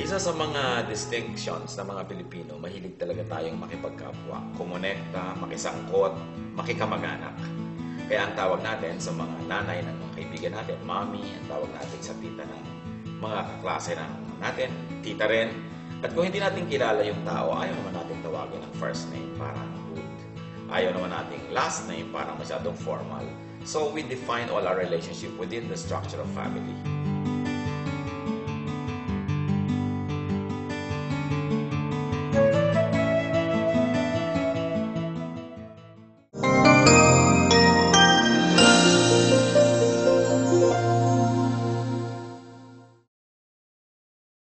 Isa sa mga distinctions ng mga Pilipino, mahilig talaga tayong makipagkapwa, kumonekta, makisangkot, makikamag-anak. Kaya ang tawag natin sa mga nanay ng mga kaibigan natin, mommy, ang tawag natin sa tita ng mga kaklase natin, tita rin. At kung hindi natin kilala yung tao, ayaw naman natin tawagin ng first name, parang rude. Ayaw naman nating last name, parang masyadong formal. So we define all our relationship within the structure of family.